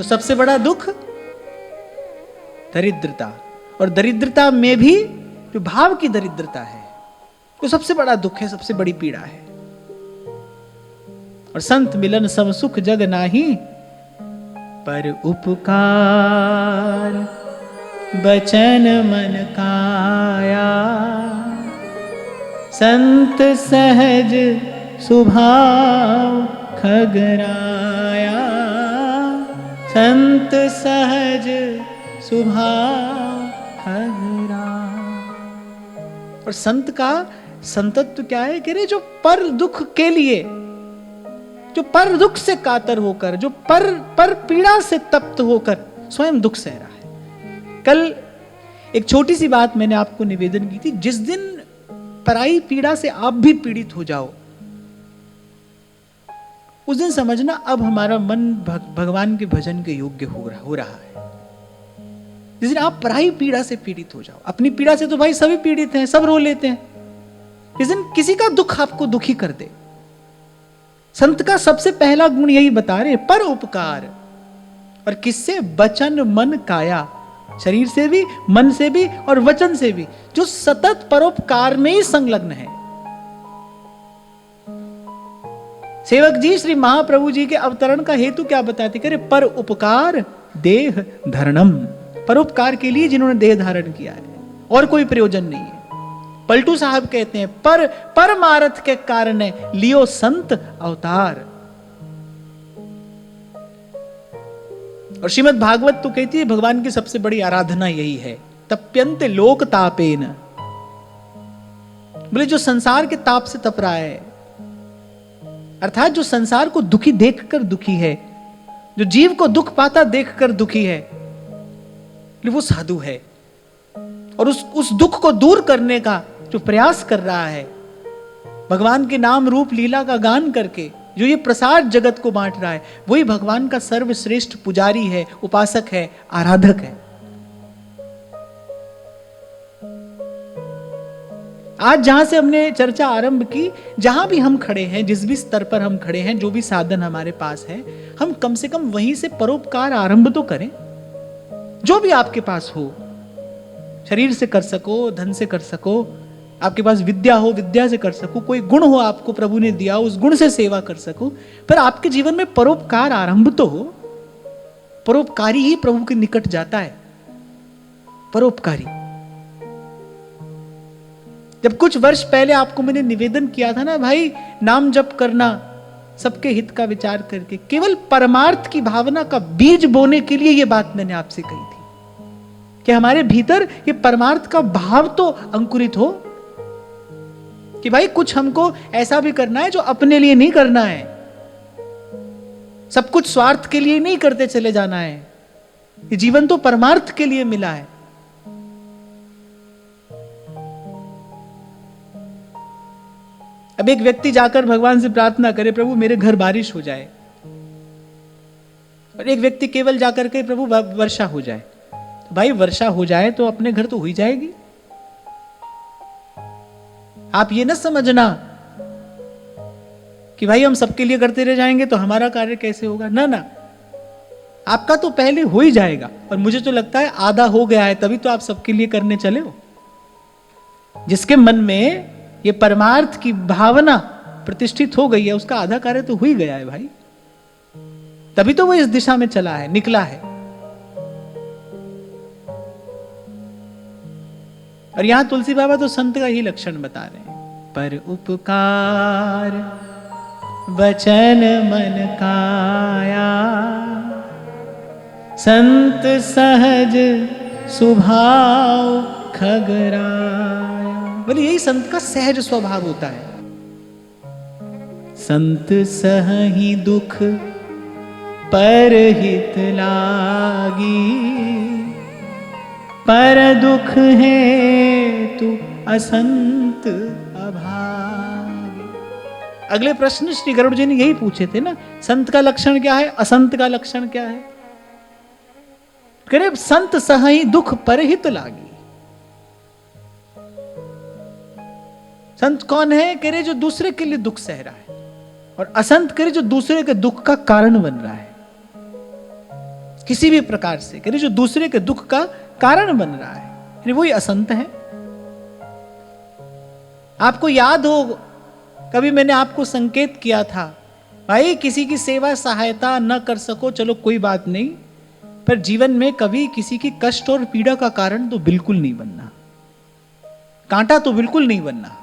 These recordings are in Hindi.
तो सबसे बड़ा दुख दरिद्रता, और दरिद्रता में भी जो भाव की दरिद्रता है वो सबसे बड़ा दुख है, सबसे बड़ी पीड़ा है। और संत मिलन सब सुख जग नाही, पर उपकार बचन मन काया, संत सहज स्वभाव खगराया, संत सहज स्वभाव खगराया। और संत का संतत्व क्या है? कह रहे जो पर दुख के लिए, जो पर दुख से कातर होकर, जो पर पीड़ा से तप्त होकर स्वयं दुख सह रहा है। कल एक छोटी सी बात मैंने आपको निवेदन की थी, जिस दिन पराई पीड़ा से आप भी पीड़ित हो जाओ, उस दिन समझना अब हमारा मन भगवान के भजन के योग्य हो रहा है। जिस दिन आप पराई पीड़ा से पीड़ित हो जाओ, अपनी पीड़ा से तो भाई सभी पीड़ित हैं, सब रो लेते हैं, जिस दिन किसी का दुख आपको दुखी कर दे, संत का सबसे पहला गुण यही बता रहे, पर उपकार। और किससे? वचन मन काया, शरीर से भी, मन से भी और वचन से भी, जो सतत परोपकार में ही संलग्न है। सेवक जी श्री महाप्रभु जी के अवतरण का हेतु क्या बताते? करे पर उपकार देह धरणम, परोपकार के लिए जिन्होंने देह धारण किया है, और कोई प्रयोजन नहीं है। पलटू साहब कहते हैं पर परमार्थ के कारण लियो संत अवतार। और श्रीमद् भागवत तो कहती है भगवान की सबसे बड़ी आराधना यही है, तप्यन्ते लोक तापेन। बोले जो संसार के ताप से तप रहा है, अर्थात जो संसार को दुखी देखकर दुखी है, जो जीव को दुख पाता देखकर दुखी है, वो साधु है। और उस दुख को दूर करने का जो प्रयास कर रहा है, भगवान के नाम रूप लीला का गान करके जो ये प्रसाद जगत को बांट रहा है, वही भगवान का सर्वश्रेष्ठ पुजारी है, उपासक है, आराधक है। आज जहां से हमने चर्चा आरंभ की, जहां भी हम खड़े हैं, जिस भी स्तर पर हम खड़े हैं, जो भी साधन हमारे पास है, हम कम से कम वहीं से परोपकार आरंभ तो करें। जो भी आपके पास हो, शरीर से कर सको, धन से कर सको, आपके पास विद्या हो, विद्या से कर सको, कोई गुण हो आपको प्रभु ने दिया, उस गुण से सेवा कर सको, पर आपके जीवन में परोपकार आरंभ तो हो। परोपकारी ही प्रभु के निकट जाता है, परोपकारी। जब कुछ वर्ष पहले आपको मैंने निवेदन किया था ना, भाई नाम जप करना सबके हित का विचार करके, केवल परमार्थ की भावना का बीज बोने के लिए यह बात मैंने आपसे कही थी कि हमारे भीतर ये परमार्थ का भाव तो अंकुरित हो, कि भाई कुछ हमको ऐसा भी करना है जो अपने लिए नहीं करना है, सब कुछ स्वार्थ के लिए नहीं करते चले जाना है, ये जीवन तो परमार्थ के लिए मिला है। अब एक व्यक्ति जाकर भगवान से प्रार्थना करे, प्रभु मेरे घर बारिश हो जाए, और एक व्यक्ति केवल जाकर के प्रभु वर्षा हो जाए। तो भाई वर्षा हो जाए तो अपने घर तो हो ही जाएगी। आप ये न समझना कि भाई हम सबके लिए करते रह जाएंगे तो हमारा कार्य कैसे होगा। ना ना, आपका तो पहले हो ही जाएगा, और मुझे तो लगता है आधा हो गया है, तभी तो आप सबके लिए करने चले हो। जिसके मन में ये परमार्थ की भावना प्रतिष्ठित हो गई है, उसका आधा कार्य तो हो ही गया है भाई, तभी तो वो इस दिशा में चला है, निकला है। और यहां तुलसी बाबा तो संत का ही लक्षण बता रहे हैं, पर उपकार वचन मन काया, संत सहज स्वभाव खगराया। बोले यही संत का सहज स्वभाव होता है। संत सहहि दुख पर हित लागी, पर दुख है तू असंत अभागी। अगले प्रश्न श्री गरुड़ जी ने यही पूछे थे ना, संत का लक्षण क्या है, असंत का लक्षण क्या है। करे संत सहहि दुख पर हित लागी। संत कौन है? कह रहे जो दूसरे के लिए दुख सह रहा है, और असंत करे जो दूसरे के दुख का कारण बन रहा है। किसी भी प्रकार से, कह रहे जो दूसरे के दुख का कारण बन रहा है, वही असंत है। आपको याद हो, कभी मैंने आपको संकेत किया था, भाई किसी की सेवा सहायता न कर सको चलो कोई बात नहीं, पर जीवन में कभी किसी की कष्ट और पीड़ा का कारण तो बिल्कुल नहीं बनना, कांटा तो बिल्कुल नहीं बनना।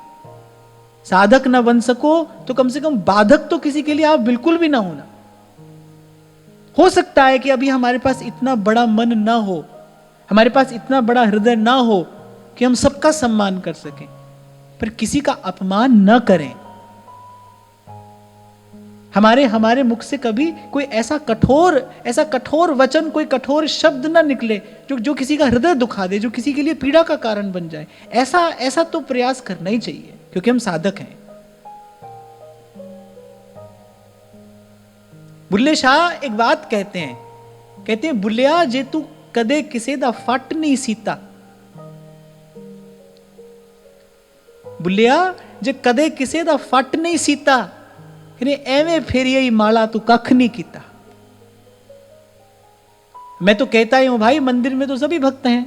साधक न बन सको तो कम से कम बाधक तो किसी के लिए आप बिल्कुल भी ना होना। हो सकता है कि अभी हमारे पास इतना बड़ा मन ना हो, हमारे पास इतना बड़ा हृदय ना हो कि हम सबका सम्मान कर सकें, पर किसी का अपमान न करें। हमारे मुख से कभी कोई ऐसा कठोर वचन, कोई कठोर शब्द ना निकले जो किसी का हृदय दुखा दे, जो किसी के लिए पीड़ा का कारण बन जाए। ऐसा तो प्रयास करना ही चाहिए, क्योंकि हम साधक हैं। बुल्ले शाह एक बात कहते हैं बुल्लिया जे तू कदे किसे दा फट नहीं सीता, बुल्लिया जे कदे किसे दा फट नहीं सीता, एवें फिर यही माला तू कख नहीं कीता। मैं तो कहता ही हूं भाई, मंदिर में तो सभी भक्त हैं,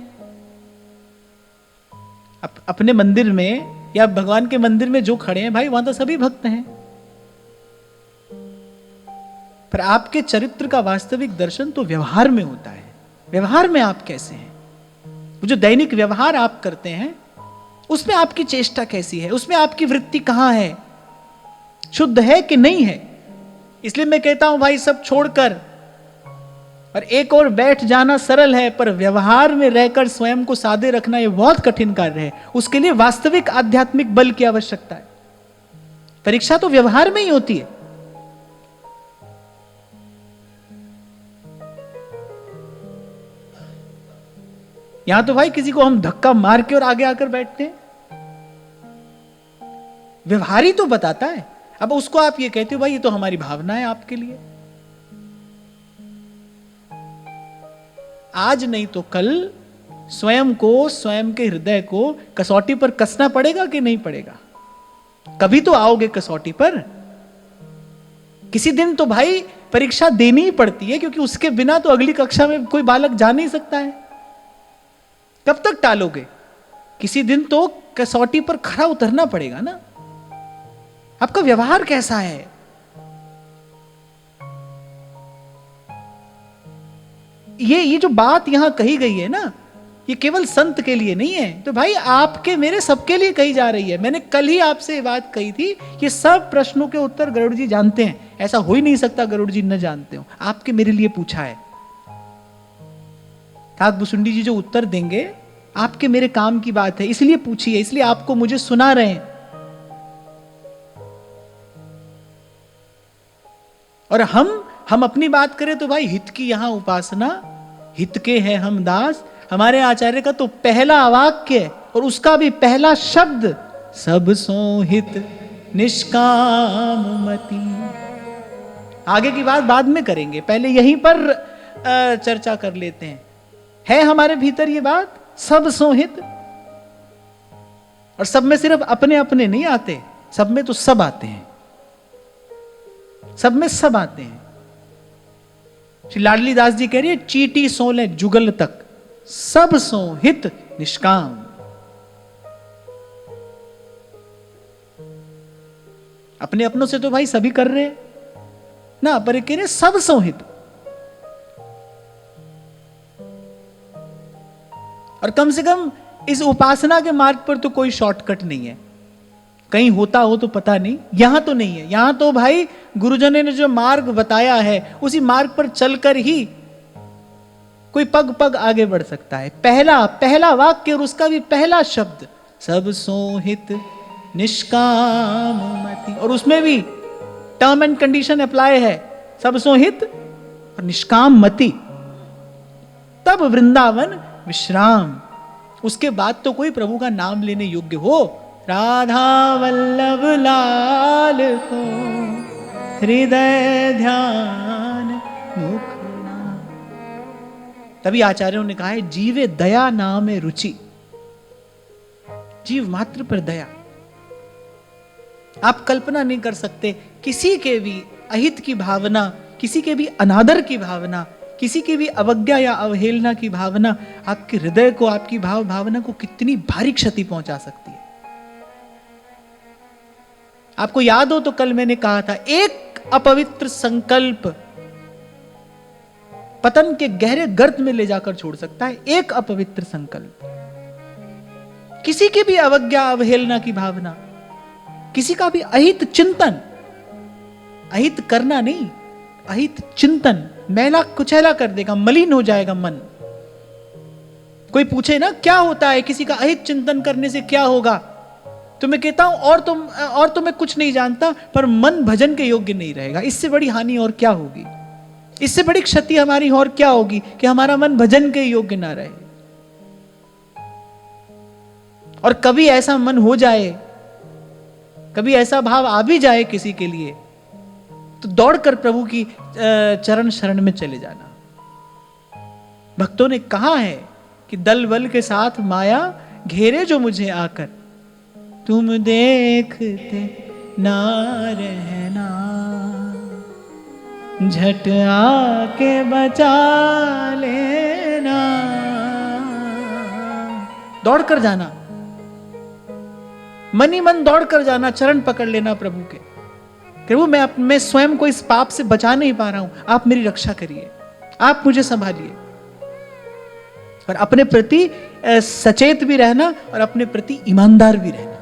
अपने मंदिर में या भगवान के मंदिर में जो खड़े हैं भाई, वहां तो सभी भक्त हैं, पर आपके चरित्र का वास्तविक दर्शन तो व्यवहार में होता है। व्यवहार में आप कैसे हैं, जो दैनिक व्यवहार आप करते हैं उसमें आपकी चेष्टा कैसी है, उसमें आपकी वृत्ति कहां है, शुद्ध है कि नहीं है। इसलिए मैं कहता हूं भाई, सब छोड़कर और एक और बैठ जाना सरल है, पर व्यवहार में रहकर स्वयं को सादे रखना यह बहुत कठिन कार्य है। उसके लिए वास्तविक आध्यात्मिक बल की आवश्यकता है। परीक्षा तो व्यवहार में ही होती है। यहां तो भाई किसी को हम धक्का मार के और आगे आकर बैठते हैं, व्यवहार ही तो बताता है। अब उसको आप ये कहते हो भाई ये तो हमारी भावना है आपके लिए, आज नहीं तो कल स्वयं को, स्वयं के हृदय को कसौटी पर कसना पड़ेगा कि नहीं पड़ेगा। कभी तो आओगे कसौटी पर, किसी दिन तो भाई परीक्षा देनी ही पड़ती है, क्योंकि उसके बिना तो अगली कक्षा में कोई बालक जा नहीं सकता है। कब तक टालोगे, किसी दिन तो कसौटी पर खरा उतरना पड़ेगा ना। आपका व्यवहार कैसा है, ये जो बात यहां कही गई है ना, ये केवल संत के लिए नहीं है, तो भाई आपके मेरे सबके लिए कही जा रही है। मैंने कल ही आपसे ये बात कही थी, ये सब प्रश्नों के उत्तर गरुड़ जी जानते हैं, ऐसा हो ही नहीं सकता गरुड़ जी न जानते हो। आपके मेरे लिए पूछा है, काकभुसुंडी जी जो उत्तर देंगे आपके मेरे काम की बात है, इसलिए पूछी है, इसलिए आपको मुझे सुना रहे हैं। और हम अपनी बात करें तो भाई हित की यहां उपासना, हित के हैं हम दास। हमारे आचार्य का तो पहला वाक्य और उसका भी पहला शब्द सब सो हित निष्काम मति। आगे की बात बाद में करेंगे, पहले यहीं पर चर्चा कर लेते हैं। है हमारे भीतर ये बात सब सो हित, और सब में सिर्फ अपने अपने नहीं आते, सब में तो सब आते हैं, सब में सब आते हैं। श्री लाडली दास जी कह रही है चीटी सोले जुगल तक सब सो हित निष्काम। अपने अपनों से तो भाई सभी कर रहे हैं ना, पर कह रहे सब सो हित। और कम से कम इस उपासना के मार्ग पर तो कोई शॉर्टकट नहीं है, कहीं होता हो तो पता नहीं, यहां तो नहीं है। यहां तो भाई गुरुजनों ने जो मार्ग बताया है उसी मार्ग पर चलकर ही कोई पग पग आगे बढ़ सकता है। पहला वाक्य और उसका भी पहला शब्द सब सोहित निष्काम मति, और उसमें भी टर्म एंड कंडीशन अप्लाई है, सब सोहित और निष्काम मति, तब वृंदावन विश्राम। उसके बाद तो कोई प्रभु का नाम लेने योग्य हो, राधा वल्लभ लाल को हृदय ध्यान मुख नाम। तभी आचार्यों ने कहा है जीवे दया नाम है रुचि, जीव मात्र पर दया। आप कल्पना नहीं कर सकते किसी के भी अहित की भावना, किसी के भी अनादर की भावना, किसी की भी अवज्ञा या अवहेलना की भावना आपके हृदय को, आपकी भावना को कितनी भारी क्षति पहुंचा सकती है। आपको याद हो तो कल मैंने कहा था, एक अपवित्र संकल्प पतन के गहरे गर्त में ले जाकर छोड़ सकता है। एक अपवित्र संकल्प, किसी की भी अवज्ञा अवहेलना की भावना, किसी का भी अहित चिंतन, अहित करना नहीं, अहित चिंतन मैला कुचैला कर देगा, मलिन हो जाएगा मन। कोई पूछे ना क्या होता है, किसी का अहित चिंतन करने से क्या होगा, तो मैं कहता हूं और तो मैं कुछ नहीं जानता, पर मन भजन के योग्य नहीं रहेगा। इससे बड़ी हानि और क्या होगी, इससे बड़ी क्षति हमारी और क्या होगी कि हमारा मन भजन के योग्य ना रहे। और कभी ऐसा मन हो जाए, कभी ऐसा भाव आ भी जाए किसी के लिए, तो दौड़कर प्रभु की चरण शरण में चले जाना। भक्तों ने कहा है कि दल बल के साथ माया घेरे जो मुझे आकर, तुम देखते ना रहना, झट आके बचा लेना। दौड़कर जाना, मन ही मन दौड़कर जाना, चरण पकड़ लेना प्रभु के। प्रभु मैं स्वयं को इस पाप से बचा नहीं पा रहा हूं, आप मेरी रक्षा करिए, आप मुझे संभालिए। और अपने प्रति सचेत भी रहना और अपने प्रति ईमानदार भी रहना।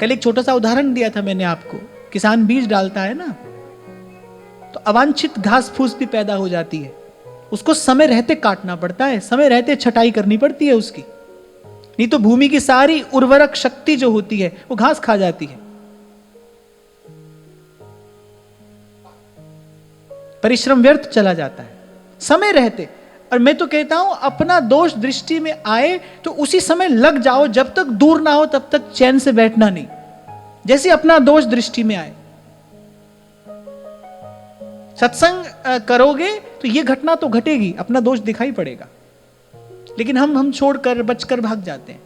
कल एक छोटा सा उदाहरण दिया था मैंने आपको, किसान बीज डालता है ना, तो अवांछित घास फूस भी पैदा हो जाती है, उसको समय रहते काटना पड़ता है, समय रहते छटाई करनी पड़ती है उसकी, नहीं तो भूमि की सारी उर्वरक शक्ति जो होती है वो घास खा जाती है। परिश्रम व्यर्थ चला जाता है समय रहते। और मैं तो कहता हूं अपना दोष दृष्टि में आए तो उसी समय लग जाओ, जब तक दूर ना हो तब तक चैन से बैठना नहीं। जैसे अपना दोष दृष्टि में आए, सत्संग करोगे तो ये घटना तो घटेगी, अपना दोष दिखाई पड़ेगा, लेकिन हम छोड़कर बचकर भाग जाते हैं।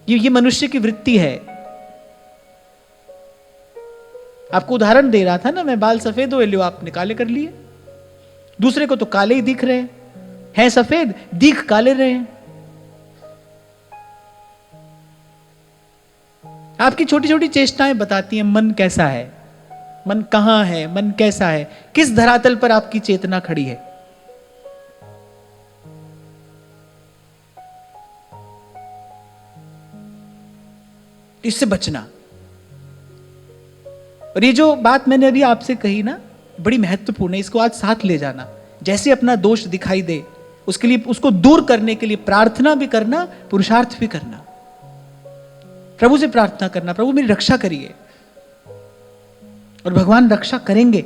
ये मनुष्य की वृत्ति है। आपको उदाहरण दे रहा था ना मैं, बाल सफेद हुए, लो आपने काले कर लिए। दूसरे को तो काले ही दिख रहे हैं सफेद, दिख काले रहे हैं। आपकी छोटी छोटी चेष्टाएं बताती हैं मन कैसा है, मन कहां है, मन कैसा है, किस धरातल पर आपकी चेतना खड़ी है। इससे बचना। और ये जो बात मैंने अभी आपसे कही ना, बड़ी महत्वपूर्ण है, इसको आज साथ ले जाना। जैसे अपना दोष दिखाई दे, उसके लिए, उसको दूर करने के लिए प्रार्थना भी करना, पुरुषार्थ भी करना। प्रभु से प्रार्थना करना, प्रभु मेरी रक्षा करिए, और भगवान रक्षा करेंगे।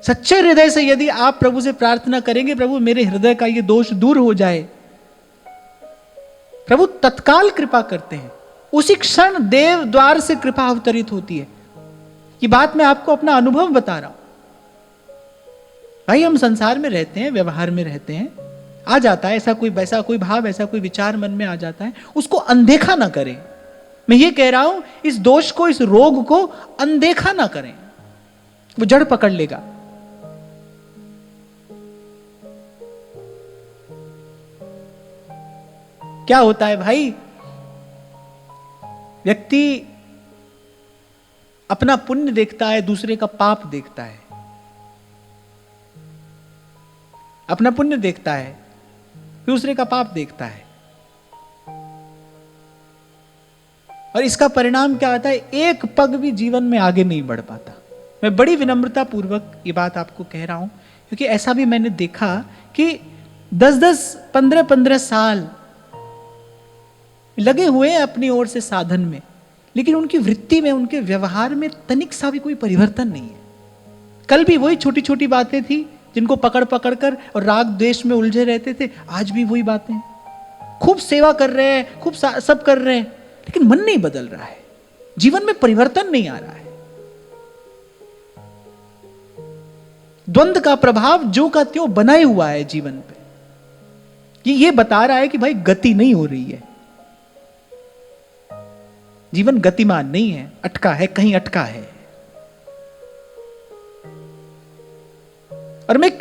सच्चे हृदय से यदि आप प्रभु से प्रार्थना करेंगे, प्रभु मेरे हृदय का ये दोष दूर हो जाए, प्रभु तत्काल कृपा करते हैं। उसी क्षण देव द्वार से कृपा अवतरित होती है। ये बात मैं आपको अपना अनुभव बता रहा हूं। भाई हम संसार में रहते हैं, व्यवहार में रहते हैं, आ जाता है ऐसा कोई वैसा कोई भाव, ऐसा कोई विचार मन में आ जाता है, उसको अनदेखा ना करें। मैं ये कह रहा हूं, इस दोष को, इस रोग को अनदेखा ना करें, वो जड़ पकड़ लेगा। क्या होता है भाई, व्यक्ति अपना पुण्य देखता है, दूसरे का पाप देखता है। अपना पुण्य देखता है, दूसरे का पाप देखता है, और इसका परिणाम क्या आता है, एक पग भी जीवन में आगे नहीं बढ़ पाता। मैं बड़ी विनम्रता पूर्वक ये बात आपको कह रहा हूं, क्योंकि ऐसा भी मैंने देखा कि 10-10, 15-15 साल लगे हुए हैं अपनी ओर से साधन में, लेकिन उनकी वृत्ति में, उनके व्यवहार में तनिक सा भी कोई परिवर्तन नहीं है। कल भी वही छोटी छोटी बातें थी जिनको पकड़ पकड़ कर और राग द्वेष में उलझे रहते थे, आज भी वही बातें। खूब सेवा कर रहे हैं, खूब सब कर रहे हैं, लेकिन मन नहीं बदल रहा है, जीवन में परिवर्तन नहीं आ रहा है। द्वंद्व का प्रभाव जो का त्यों बनाए हुआ है जीवन पे। ये बता रहा है कि भाई गति नहीं हो रही है, जीवन गतिमान नहीं है, अटका है, कहीं अटका है। और मैं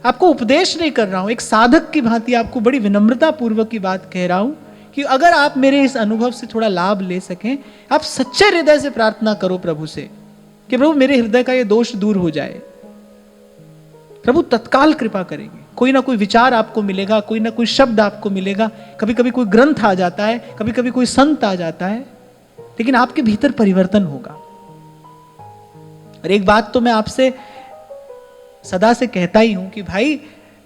आपको उपदेश नहीं कर रहा हूं, एक साधक की भांति आपको बड़ी विनम्रता पूर्वक की बात कह रहा हूं कि अगर आप मेरे इस अनुभव से थोड़ा लाभ ले सकें, आप सच्चे हृदय से प्रार्थना करो प्रभु से कि प्रभु मेरे हृदय का ये दोष दूर हो जाए। प्रभु तत्काल कृपा करेंगे। कोई ना कोई विचार आपको मिलेगा, कोई ना कोई शब्द आपको मिलेगा, कभी कभी कोई ग्रंथ आ जाता है, कभी कभी कोई संत आ जाता है, लेकिन आपके भीतर परिवर्तन होगा। और एक बात तो मैं आपसे सदा से कहता ही हूं कि भाई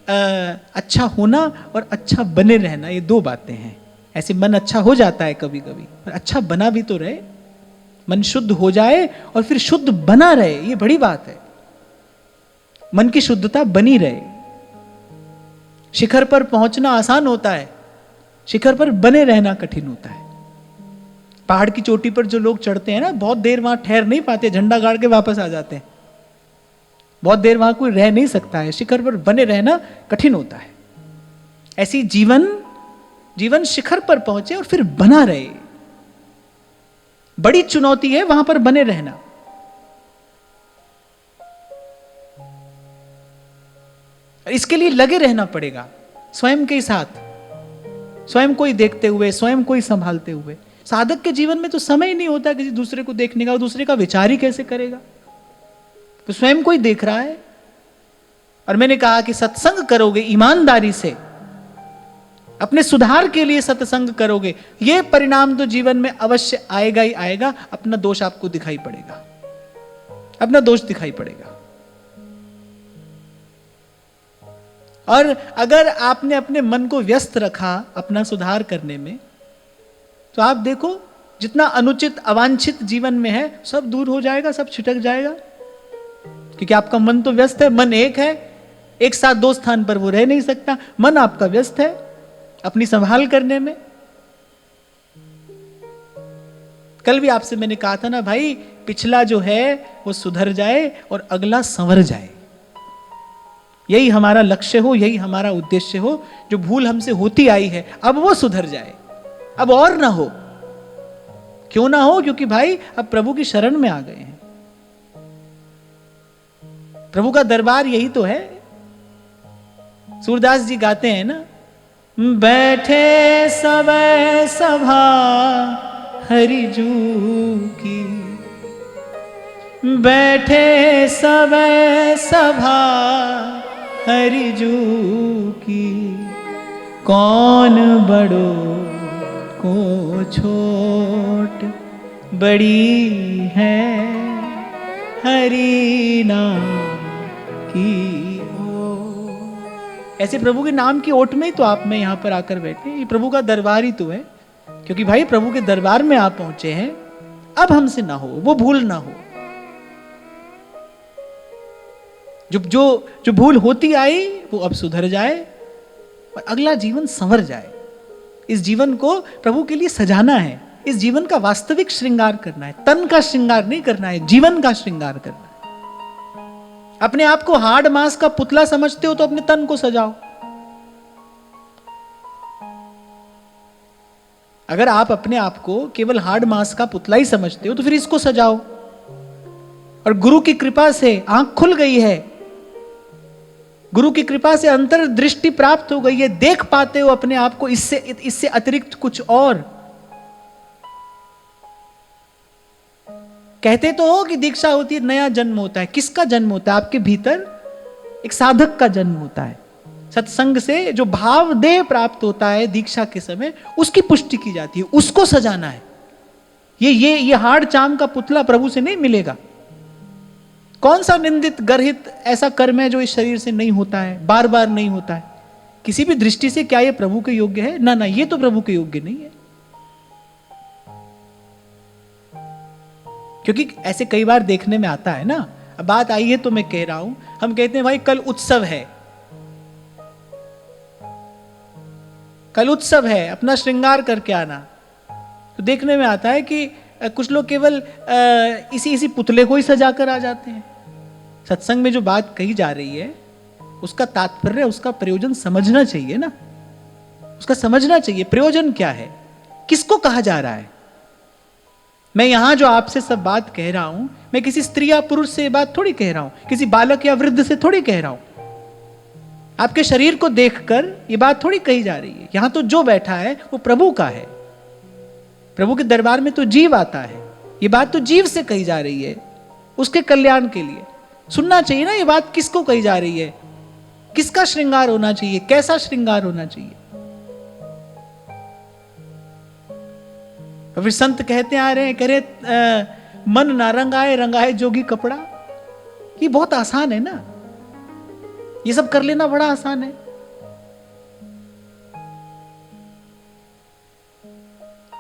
अच्छा होना और अच्छा बने रहना, ये दो बातें हैं। ऐसे मन अच्छा हो जाता है कभी कभी, पर अच्छा बना भी तो रहे। मन शुद्ध हो जाए और फिर शुद्ध बना रहे, ये बड़ी बात है। मन की शुद्धता बनी रहे। शिखर पर पहुंचना आसान होता है, शिखर पर बने रहना कठिन होता है। पहाड़ की चोटी पर जो लोग चढ़ते हैं ना, बहुत देर वहां ठहर नहीं पाते, झंडा गाड़ के वापस आ जाते हैं। बहुत देर वहां कोई रह नहीं सकता है, शिखर पर बने रहना कठिन होता है। ऐसी जीवन शिखर पर पहुंचे और फिर बना रहे, बड़ी चुनौती है वहां पर बने रहना। इसके लिए लगे रहना पड़ेगा स्वयं के साथ, स्वयं को ही देखते हुए, स्वयं को ही संभालते हुए। साधक के जीवन में तो समय ही नहीं होता किसी दूसरे को देखने का, दूसरे का विचार ही कैसे करेगा। तो स्वयं को ही देख रहा है। और मैंने कहा कि सत्संग करोगे ईमानदारी से, अपने सुधार के लिए सत्संग करोगे, यह परिणाम तो जीवन में अवश्य आएगा ही आएगा। अपना दोष आपको दिखाई पड़ेगा, अपना दोष दिखाई पड़ेगा। और अगर आपने अपने मन को व्यस्त रखा अपना सुधार करने में, तो आप देखो जितना अनुचित अवांछित जीवन में है सब दूर हो जाएगा, सब छिटक जाएगा। क्योंकि आपका मन तो व्यस्त है, मन एक है, एक साथ दो स्थान पर वो रह नहीं सकता। मन आपका व्यस्त है अपनी संभाल करने में। कल भी आपसे मैंने कहा था ना भाई, पिछला जो है वो सुधर जाए और अगला संवर जाए। यही हमारा लक्ष्य हो, यही हमारा उद्देश्य हो। जो भूल हमसे होती आई है अब वो सुधर जाए, अब और ना हो। क्यों ना हो? क्योंकि भाई अब प्रभु की शरण में आ गए हैं। प्रभु का दरबार यही तो है। सूरदास जी गाते हैं ना, बैठे सबे सभा हरिजू की, बैठे सबे सभा हरिजू की, कौन बड़ो को छोट बड़ी है हरि नाम की ओट। ऐसे प्रभु के नाम की ओट में ही तो आप में यहां पर आकर बैठे। ये प्रभु का दरबार ही तो है। क्योंकि भाई प्रभु के दरबार में आप पहुंचे हैं, अब हमसे ना हो वो भूल ना हो। जो भूल होती आई वो अब सुधर जाए और अगला जीवन संवर जाए। इस जीवन को प्रभु के लिए सजाना है, इस जीवन का वास्तविक श्रृंगार करना है। तन का श्रृंगार नहीं करना है, जीवन का श्रृंगार करना है। अपने आप को हार्ड मांस का पुतला समझते हो तो अपने तन को सजाओ। अगर आप अपने आप को केवल हार्ड मांस का पुतला ही समझते हो तो फिर इसको सजाओ। और गुरु की कृपा से आंख खुल गई है, गुरु की कृपा से अंतर्दृष्टि प्राप्त हो गई है, देख पाते हो अपने आप को इससे अतिरिक्त कुछ और। कहते तो हो कि दीक्षा होती है नया जन्म होता है। किसका जन्म होता है? आपके भीतर एक साधक का जन्म होता है। सत्संग से जो भाव देह प्राप्त होता है दीक्षा के समय, उसकी पुष्टि की जाती है, उसको सजाना है। ये हार्ड चाम का पुतला प्रभु से नहीं मिलेगा। कौन सा निंदित गर्हित ऐसा कर्म है जो इस शरीर से नहीं होता है, बार बार नहीं होता है? किसी भी दृष्टि से क्या ये प्रभु के योग्य है? ना, ये तो प्रभु के योग्य नहीं है। क्योंकि ऐसे कई बार देखने में आता है ना। अब बात आई है तो मैं कह रहा हूं, हम कहते हैं भाई कल उत्सव है, कल उत्सव है, अपना श्रृंगार करके आना। तो देखने में आता है कि कुछ लोग केवल इसी पुतले को ही सजा कर आ जाते हैं। सत्संग में जो बात कही जा रही है उसका तात्पर्य, उसका प्रयोजन समझना चाहिए ना। उसका समझना चाहिए प्रयोजन क्या है, किसको कहा जा रहा है। मैं यहां जो आपसे सब बात कह रहा हूं, मैं किसी स्त्री या पुरुष से बात थोड़ी कह रहा हूं, किसी बालक या वृद्ध से थोड़ी कह रहा हूं। आपके शरीर को देखकर ये बात थोड़ी कही जा रही है। यहां तो जो बैठा है वो प्रभु का है। प्रभु के दरबार में तो जीव आता है। ये बात तो जीव से कही जा रही है, उसके कल्याण के लिए। सुनना चाहिए ना ये बात किसको कही जा रही है, किसका श्रृंगार होना चाहिए, कैसा श्रृंगार होना चाहिए। और फिर संत कहते आ रहे हैं, कह रहे मन ना रंगाए रंगाए जोगी कपड़ा। ये बहुत आसान है ना, ये सब कर लेना बड़ा आसान है।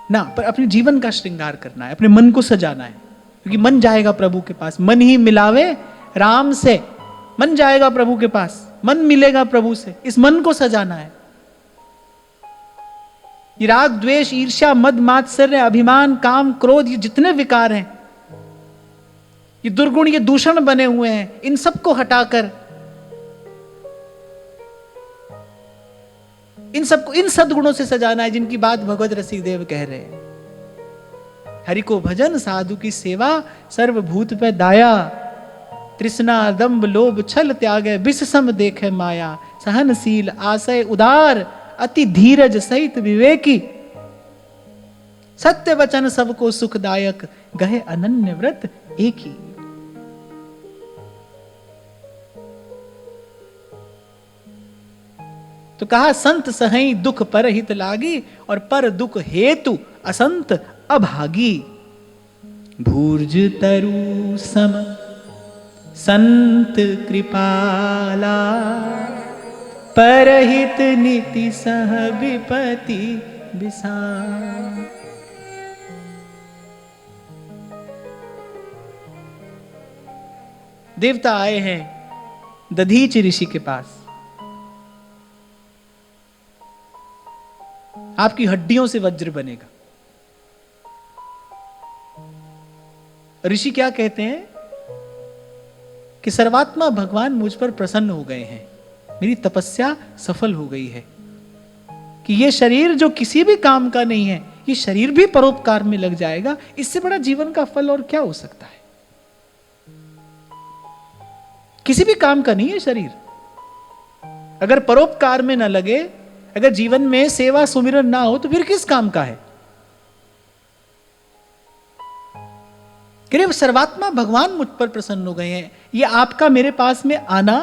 ना, पर अपने जीवन का श्रृंगार करना है, अपने मन को सजाना है, क्योंकि मन जाएगा प्रभु के पास। मन ही मिलावे राम से, मन जाएगा प्रभु के पास, मन मिलेगा प्रभु से। इस मन को सजाना है। ये राग द्वेष ईर्ष्या मद मात्सर्य अभिमान काम क्रोध, ये जितने विकार हैं, ये दुर्गुण, ये दूषण बने हुए हैं, इन सबको हटाकर इन सबको इन सद्गुणों से सजाना है, जिनकी बात भगवत रसिकदेव कह रहे हैं। हरि को भजन साधु की सेवा सर्वभूत पे दाया। तृष्णा दंभ लोभ छल त्यागे विष सम देखे माया। सहनशील आशय उदार अति धीरज सहित विवेकी। सत्य वचन सबको सुखदायक गहे अनन्य व्रत एक ही। तो कहा संत सहई दुख पर हित लागी और पर दुख हेतु असंत अभागी। भूर्ज तरु सम संत कृपाला परहित नीति सह विपति विसार। देवता आए हैं दधीच ऋषि के पास। आपकी हड्डियों से वज्र बनेगा। ऋषि क्या कहते हैं कि सर्वात्मा भगवान मुझ पर प्रसन्न हो गए हैं, मेरी तपस्या सफल हो गई है, कि ये शरीर जो किसी भी काम का नहीं है, ये शरीर भी परोपकार में लग जाएगा। इससे बड़ा जीवन का फल और क्या हो सकता है। किसी भी काम का नहीं है शरीर। अगर परोपकार में ना लगे, अगर जीवन में सेवा सुमिरन ना हो, तो फिर किस काम का है। सर्वात्मा भगवान मुझ पर प्रसन्न हो गए हैं। ये आपका मेरे पास में आना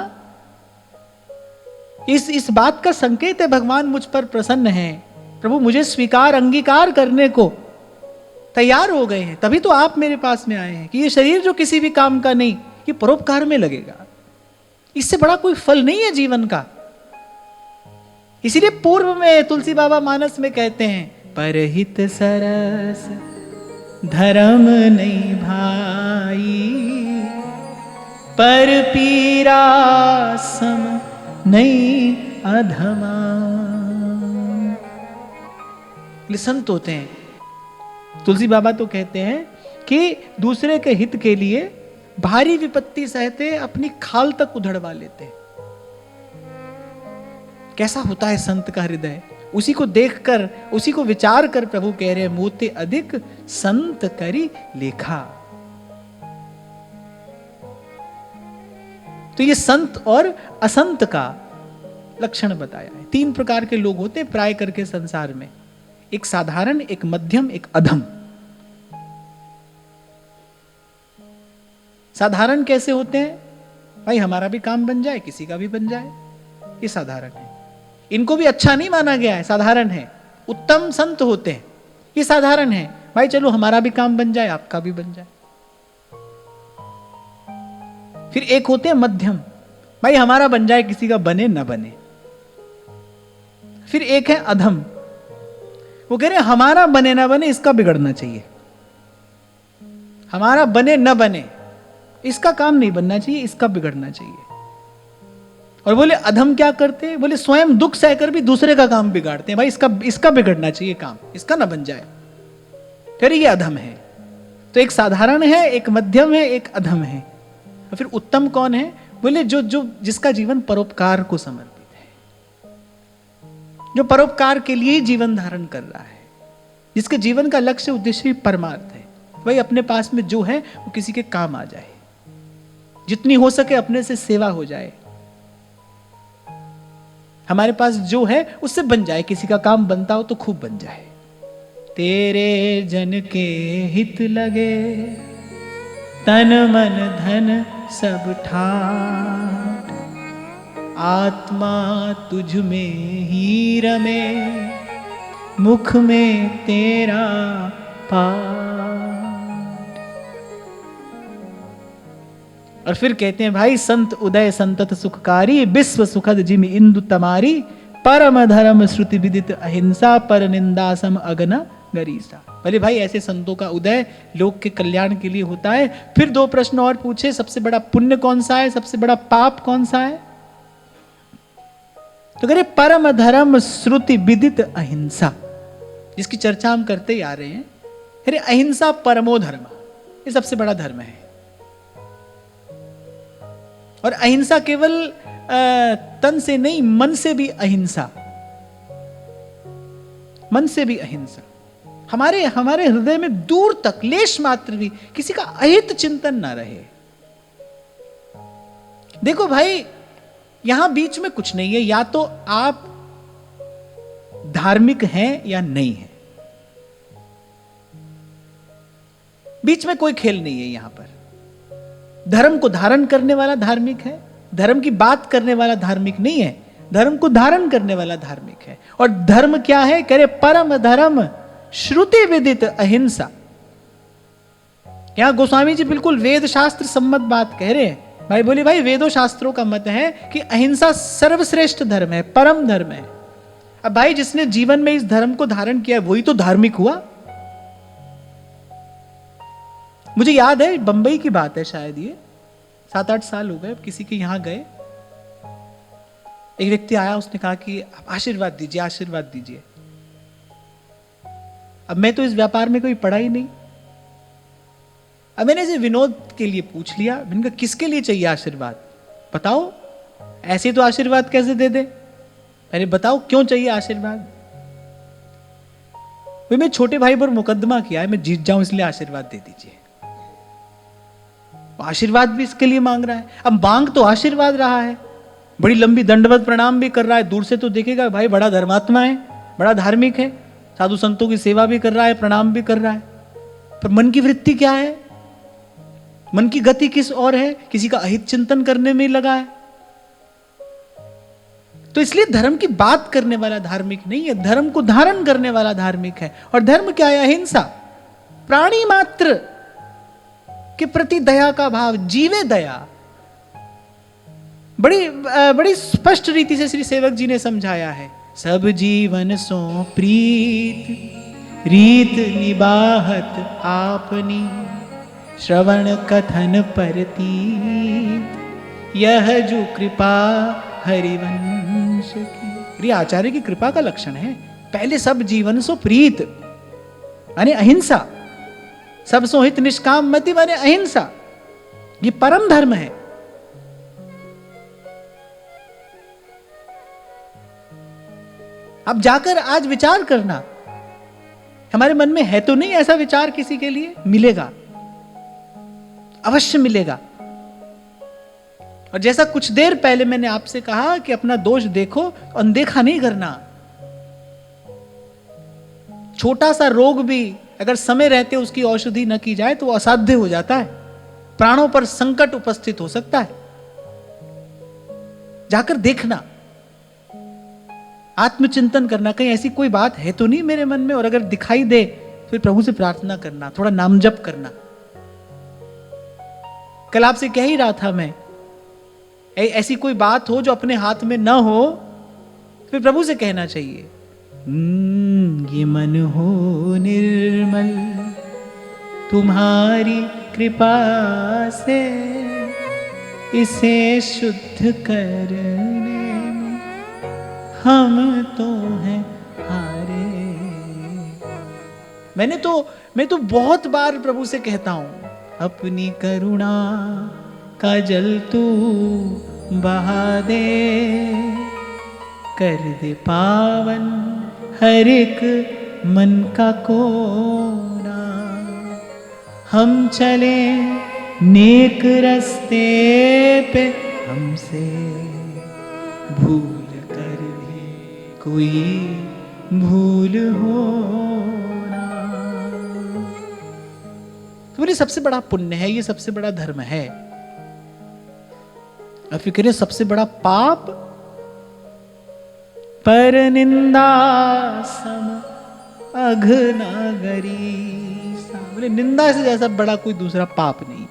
इस बात का संकेत है, भगवान मुझ पर प्रसन्न है। प्रभु मुझे स्वीकार अंगीकार करने को तैयार हो गए हैं। तभी तो आप मेरे पास में आए हैं कि ये शरीर जो किसी भी काम का नहीं, ये परोपकार में लगेगा। इससे बड़ा कोई फल नहीं है जीवन का। इसीलिए पूर्व में तुलसी बाबा मानस में कहते हैं, परहित सरस धर्म नहीं भाई, पर पीरा सम नहीं अधमा। संत होते हैं तुलसी बाबा तो कहते हैं कि दूसरे के हित के लिए भारी विपत्ति सहते अपनी खाल तक उधड़वा लेते। कैसा होता है संत का हृदय। उसी को देखकर, उसी को विचार कर प्रभु कह रहे हैं, मोते अधिक संत करी लेखा। तो ये संत और असंत का लक्षण बताया है। 3 प्रकार के लोग होते हैं प्राय करके संसार में, एक साधारण, एक मध्यम, एक अधम। साधारण कैसे होते हैं? भाई हमारा भी काम बन जाए, किसी का भी बन जाए, ये साधारण है। इनको भी अच्छा नहीं माना गया है, साधारण है। उत्तम संत होते हैं, ये साधारण है। भाई चलो हमारा भी काम बन जाए, आपका भी बन जाए। फिर एक होते हैं मध्यम, भाई हमारा बन जाए, किसी का बने ना बने। फिर एक है अधम, वो कह रहे हैं हमारा बने ना बने, इसका बिगड़ना चाहिए। हमारा बने ना बने, इसका काम नहीं बनना चाहिए, इसका बिगड़ना चाहिए। और बोले अधम क्या करते हैं? बोले स्वयं दुख सहकर भी दूसरे का काम बिगाड़ते हैं। भाई इसका बिगड़ना चाहिए काम, इसका ना बन जाए, फिर ये अधम है। तो एक साधारण है, एक मध्यम है, एक अधम है। और फिर उत्तम कौन है? बोले जो जिसका जीवन परोपकार को समर्पित है, जो परोपकार के लिए जीवन धारण कर रहा है, जिसके जीवन का लक्ष्य उद्देश्य परमार्थ है। भाई अपने पास में जो है वो किसी के काम आ जाए, जितनी हो सके अपने से सेवा हो जाए, हमारे पास जो है उससे बन जाए, किसी का काम बनता हो तो खूब बन जाए। तेरे जन के हित लगे, तन मन धन सब ठाट, आत्मा तुझ में ही रमे, मुख में तेरा पाठ। और फिर कहते हैं भाई, संत उदय संतत सुखकारी, विश्व सुखद जिमि इंदु तमारी, परम धर्म श्रुति विदित अहिंसा, पर निंदा सम अगन गरीसा। भले भाई ऐसे संतों का उदय लोक के कल्याण के लिए होता है। फिर दो प्रश्न और पूछे, सबसे बड़ा पुण्य कौन सा है, सबसे बड़ा पाप कौन सा है? तो कह रहे परम धर्म श्रुति विदित अहिंसा, जिसकी चर्चा हम करते ही आ रहे हैं। अरे अहिंसा परमो धर्म, ये सबसे बड़ा धर्म है। और अहिंसा केवल तन से नहीं, मन से भी अहिंसा, मन से भी अहिंसा। हमारे हृदय में दूर तक लेश मात्र भी किसी का अहित चिंतन ना रहे। देखो भाई, यहां बीच में कुछ नहीं है, या तो आप धार्मिक हैं या नहीं है, बीच में कोई खेल नहीं है। यहां पर धर्म को धारण करने वाला धार्मिक है, धर्म की बात करने वाला धार्मिक नहीं है, धर्म को धारण करने वाला धार्मिक है। और धर्म क्या है? करे परम धर्म श्रुति विदित अहिंसा। यहां गोस्वामी जी बिल्कुल वेद शास्त्र सम्मत बात कह रहे हैं। भाई बोले भाई वेदों शास्त्रों का मत है कि अहिंसा सर्वश्रेष्ठ धर्म है, परम धर्म है। अब भाई जिसने जीवन में इस धर्म को धारण किया वही तो धार्मिक हुआ। मुझे याद है, बंबई की बात है, शायद ये 7-8 साल हो गए, किसी के यहां गए, एक व्यक्ति आया, उसने कहा कि आप आशीर्वाद दीजिए, आशीर्वाद दीजिए। अब मैं तो इस व्यापार में कोई पढ़ा ही नहीं, अब मैंने इसे विनोद के लिए पूछ लिया। मैंने कहा किसके लिए चाहिए आशीर्वाद, बताओ, ऐसे तो आशीर्वाद कैसे दे दे, अरे बताओ क्यों चाहिए आशीर्वाद। भाई मैं छोटे भाई पर मुकदमा किया है, मैं जीत जाऊं इसलिए आशीर्वाद दे दीजिए। आशीर्वाद भी इसके लिए मांग रहा है। अब मांग तो आशीर्वाद रहा है, बड़ी लंबी दंडवत प्रणाम भी कर रहा है, दूर से तो देखेगा भाई बड़ा धर्मात्मा है, बड़ा धार्मिक है, साधु संतों की सेवा भी कर रहा है, प्रणाम भी कर रहा है। पर मन की वृत्ति क्या है, मन की गति किस और है, किसी का अहित चिंतन करने में लगा है। तो इसलिए धर्म की बात करने वाला धार्मिक नहीं है, धर्म को धारण करने वाला धार्मिक है। और धर्म क्या है? अहिंसा, प्राणी मात्र के प्रति दया का भाव, जीवे दया। बड़ी स्पष्ट रीति से श्री सेवक जी ने समझाया है। सब जीवन सो प्रीत, रीत निबाहत आपनी, श्रवण कथन परती, यह जो कृपा हरिवंश की। ये आचार्य की कृपा का लक्षण है। पहले सब जीवन सो प्रीत माने अहिंसा, सब सो हित निष्काम मति माने अहिंसा, ये परम धर्म है। अब जाकर आज विचार करना, हमारे मन में है तो नहीं ऐसा विचार किसी के लिए? मिलेगा, अवश्य मिलेगा। और जैसा कुछ देर पहले मैंने आपसे कहा कि अपना दोष देखो, अनदेखा नहीं करना। छोटा सा रोग भी अगर समय रहते उसकी औषधि न की जाए तो असाध्य हो जाता है, प्राणों पर संकट उपस्थित हो सकता है। जाकर देखना, आत्मचिंतन करना, कहीं ऐसी कोई बात है तो नहीं मेरे मन में, और अगर दिखाई दे फिर प्रभु से प्रार्थना करना, थोड़ा नाम जप करना। कल आपसे कह ही रहा था मैं, ऐसी कोई बात हो जो अपने हाथ में ना हो, फिर प्रभु से कहना चाहिए, ये मन हो निर्मल तुम्हारी कृपा से, इसे शुद्ध करने में हम तो हैं हारे। मैं तो बहुत बार प्रभु से कहता हूं, अपनी करुणा का जल तू बहा दे, कर दे पावन हर एक मन का कोना। हम चले नेक रस्ते पे, हमसे भूल कर भी कोई भूल हो ना। तो बोले सबसे बड़ा पुण्य है, ये सबसे बड़ा धर्म है। और फिर कह रहे सबसे बड़ा पाप, पर निंदा सम अघनागरी। बोले निंदा से जैसा बड़ा कोई दूसरा पाप नहीं है।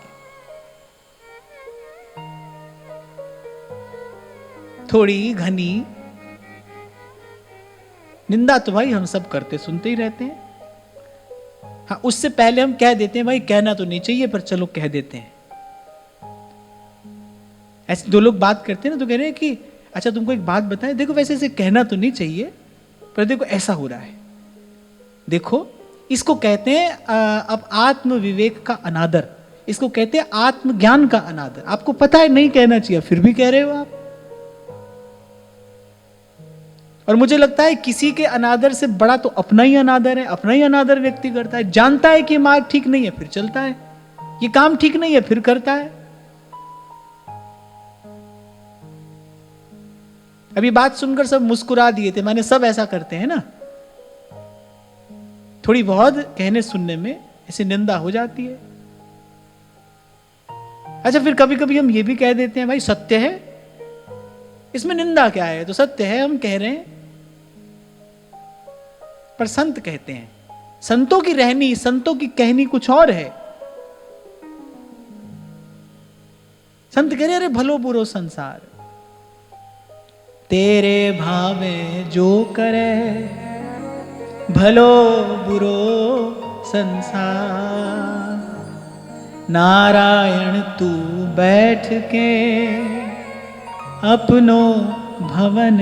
थोड़ी घनी निंदा तो भाई हम सब करते सुनते ही रहते हैं। हाँ, उससे पहले हम कह देते हैं भाई कहना तो नहीं चाहिए पर चलो कह देते हैं। ऐसे दो लोग बात करते हैं ना, तो कह रहे हैं कि अच्छा तुमको एक बात बताएं, देखो वैसे ऐसे कहना तो नहीं चाहिए पर देखो ऐसा हो रहा है, देखो इसको कहते हैं अब आत्म विवेक का अनादर, इसको कहते हैं आत्मज्ञान का अनादर। आपको पता है नहीं कहना चाहिए फिर भी कह रहे हो आप। और मुझे लगता है किसी के अनादर से बड़ा तो अपना ही अनादर है। अपना ही अनादर व्यक्ति करता है, जानता है कि मार्ग ठीक नहीं है फिर चलता है, ये काम ठीक नहीं है फिर करता है। अभी बात सुनकर सब मुस्कुरा दिए थे, माने सब ऐसा करते हैं ना। थोड़ी बहुत कहने सुनने में ऐसी निंदा हो जाती है। अच्छा फिर कभी कभी हम ये भी कह देते हैं भाई सत्य है, इसमें निंदा क्या है, तो सत्य है हम कह रहे हैं। पर संत कहते हैं, संतों की रहनी, संतों की कहनी कुछ और है। संत कह रहे अरे भलो बुरो संसार, तेरे भावे जो करे, भलो बुरो संसार, नारायण तू बैठ के अपनो भवन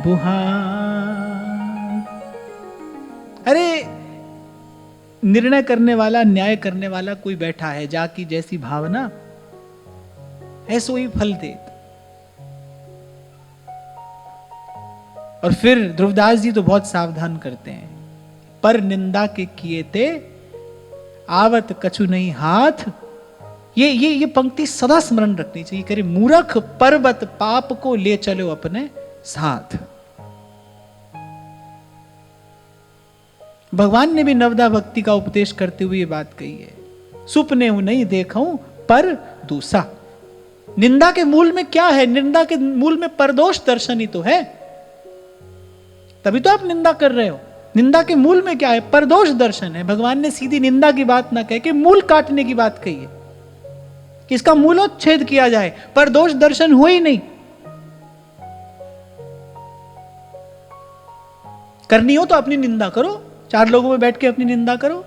बुहार। अरे निर्णय करने वाला, न्याय करने वाला कोई बैठा है, जाकी जैसी भावना ऐसो ही फल देत। और फिर ध्रुवदास जी तो बहुत सावधान करते हैं, पर निंदा के किए ते आवत कछु नहीं हाथ। ये पंक्ति सदा स्मरण रखनी चाहिए। करे मूर्ख पर्वत पाप को ले चलो अपने साथ। भगवान ने भी नवदा भक्ति का उपदेश करते हुए ये बात कही है, सुपने हूं नहीं देखा हूं पर दूसा। निंदा के मूल में क्या है? निंदा के मूल में परदोष दर्शन ही तो है, तभी तो आप निंदा कर रहे हो। निंदा के मूल में क्या है? परदोष दर्शन है। भगवान ने सीधी निंदा की बात ना कह के मूल काटने की बात कही है कि इसका मूलोच्छेद किया जाए। परदोष दर्शन हो ही नहीं। करनी हो तो अपनी निंदा करो, चार लोगों में बैठ के अपनी निंदा करो।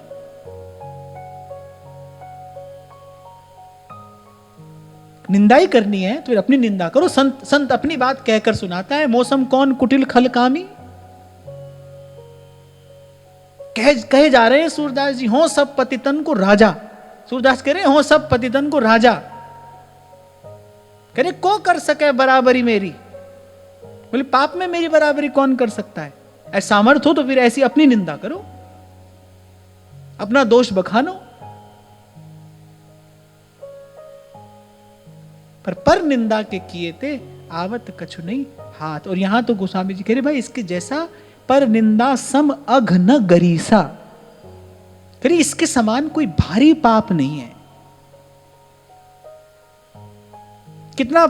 निंदा ही करनी है तो फिर अपनी निंदा करो। संत अपनी बात कहकर सुनाता है, मौसम कौन कुटिल खल कामी। कहे जा रहे हैं सूरदास जी, हो सब पतितन को राजा। सूरदास कह रहे हैं हो सब पतितन को राजा। कह रहे को कर सके बराबरी मेरी। बोले पाप में मेरी बराबरी कौन कर सकता है? ऐसा सामर्थ हो तो फिर ऐसी अपनी निंदा करो, अपना दोष बखानो। पर निंदा के किए थे आवत कछु नहीं हाथ। और यहां तो गोस्वामी जी कह रहे भाई इसके जैसा पर निंदा सम अघ न गरीसा। कह इसके समान कोई भारी पाप नहीं है। कितना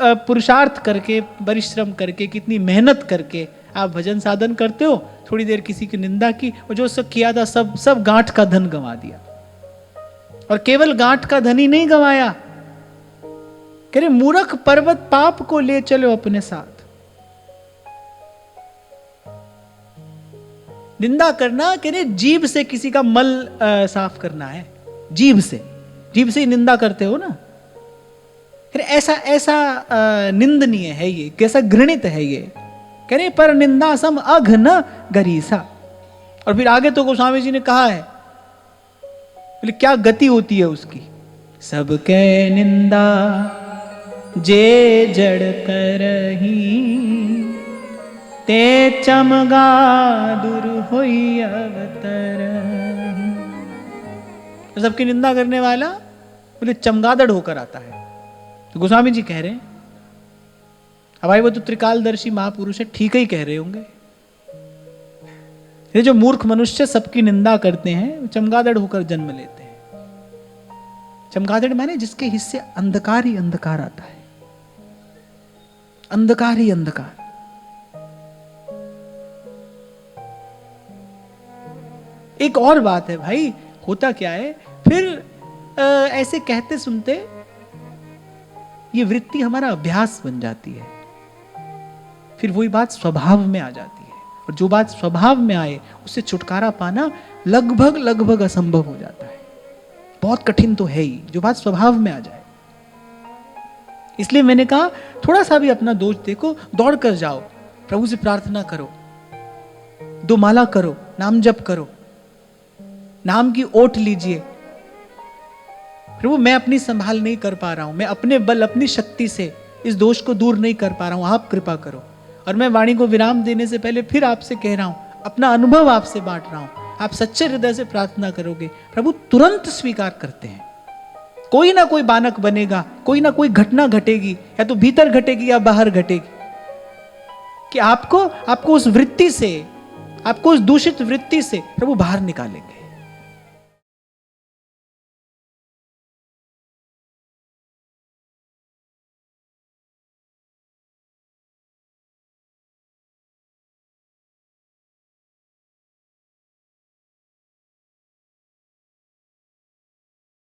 पुरुषार्थ करके, परिश्रम करके, कितनी मेहनत करके आप भजन साधन करते हो, थोड़ी देर किसी की निंदा की और जो सब किया था सब गांठ का धन गंवा दिया। और केवल गांठ का धन ही नहीं गंवाया, कह रहे मूर्ख पर्वत पाप को ले चलो अपने साथ। निंदा करना कह रहे जीभ से किसी का मल साफ करना है। जीभ से ही निंदा करते हो ना। कह रहे ऐसा निंदनीय है ये, कैसा घृणित है ये। कह रहे पर निंदा सम अघ न गरीसा। और फिर आगे तो गोस्वामी जी ने कहा है, बोले क्या गति होती है उसकी। सबके निंदा जे जड़ करही, ते चमगा दूर होई अवतर। तो सबकी निंदा करने वाला बोले चमगादड़ होकर आता है। तो गोस्वामी जी कह रहे हैं, अब भाई वो तो त्रिकालदर्शी महापुरुष है, ठीक ही कह रहे होंगे। ये जो मूर्ख मनुष्य सबकी निंदा करते हैं चमगादड़ होकर जन्म लेते हैं। चमगादड़ माने जिसके हिस्से अंधकार ही अंधकार आता है, अंधकार ही अंधकार। एक और बात है भाई, होता क्या है फिर ऐसे कहते सुनते ये वृत्ति हमारा अभ्यास बन जाती है, फिर वही बात स्वभाव में आ जाती है, और जो बात स्वभाव में आए उससे छुटकारा पाना लगभग लगभग असंभव हो जाता है। बहुत कठिन तो है ही जो बात स्वभाव में आ जाए। इसलिए मैंने कहा थोड़ा सा भी अपना दोष देखो, दौड़ कर जाओ, प्रभु से प्रार्थना करो, 2 माला करो, नाम जप करो, नाम की ओट लीजिए। प्रभु मैं अपनी संभाल नहीं कर पा रहा हूं, मैं अपने बल अपनी शक्ति से इस दोष को दूर नहीं कर पा रहा हूं, आप कृपा करो। और मैं वाणी को विराम देने से पहले फिर आपसे कह रहा हूं, अपना अनुभव आपसे बांट रहा हूं, आप सच्चे हृदय से प्रार्थना करोगे, प्रभु तुरंत स्वीकार करते हैं। कोई ना कोई बानक बनेगा, कोई ना कोई घटना घटेगी, या तो भीतर घटेगी या बाहर घटेगी, कि आपको उस वृत्ति से, आपको उस दूषित वृत्ति से प्रभु बाहर निकालेंगे।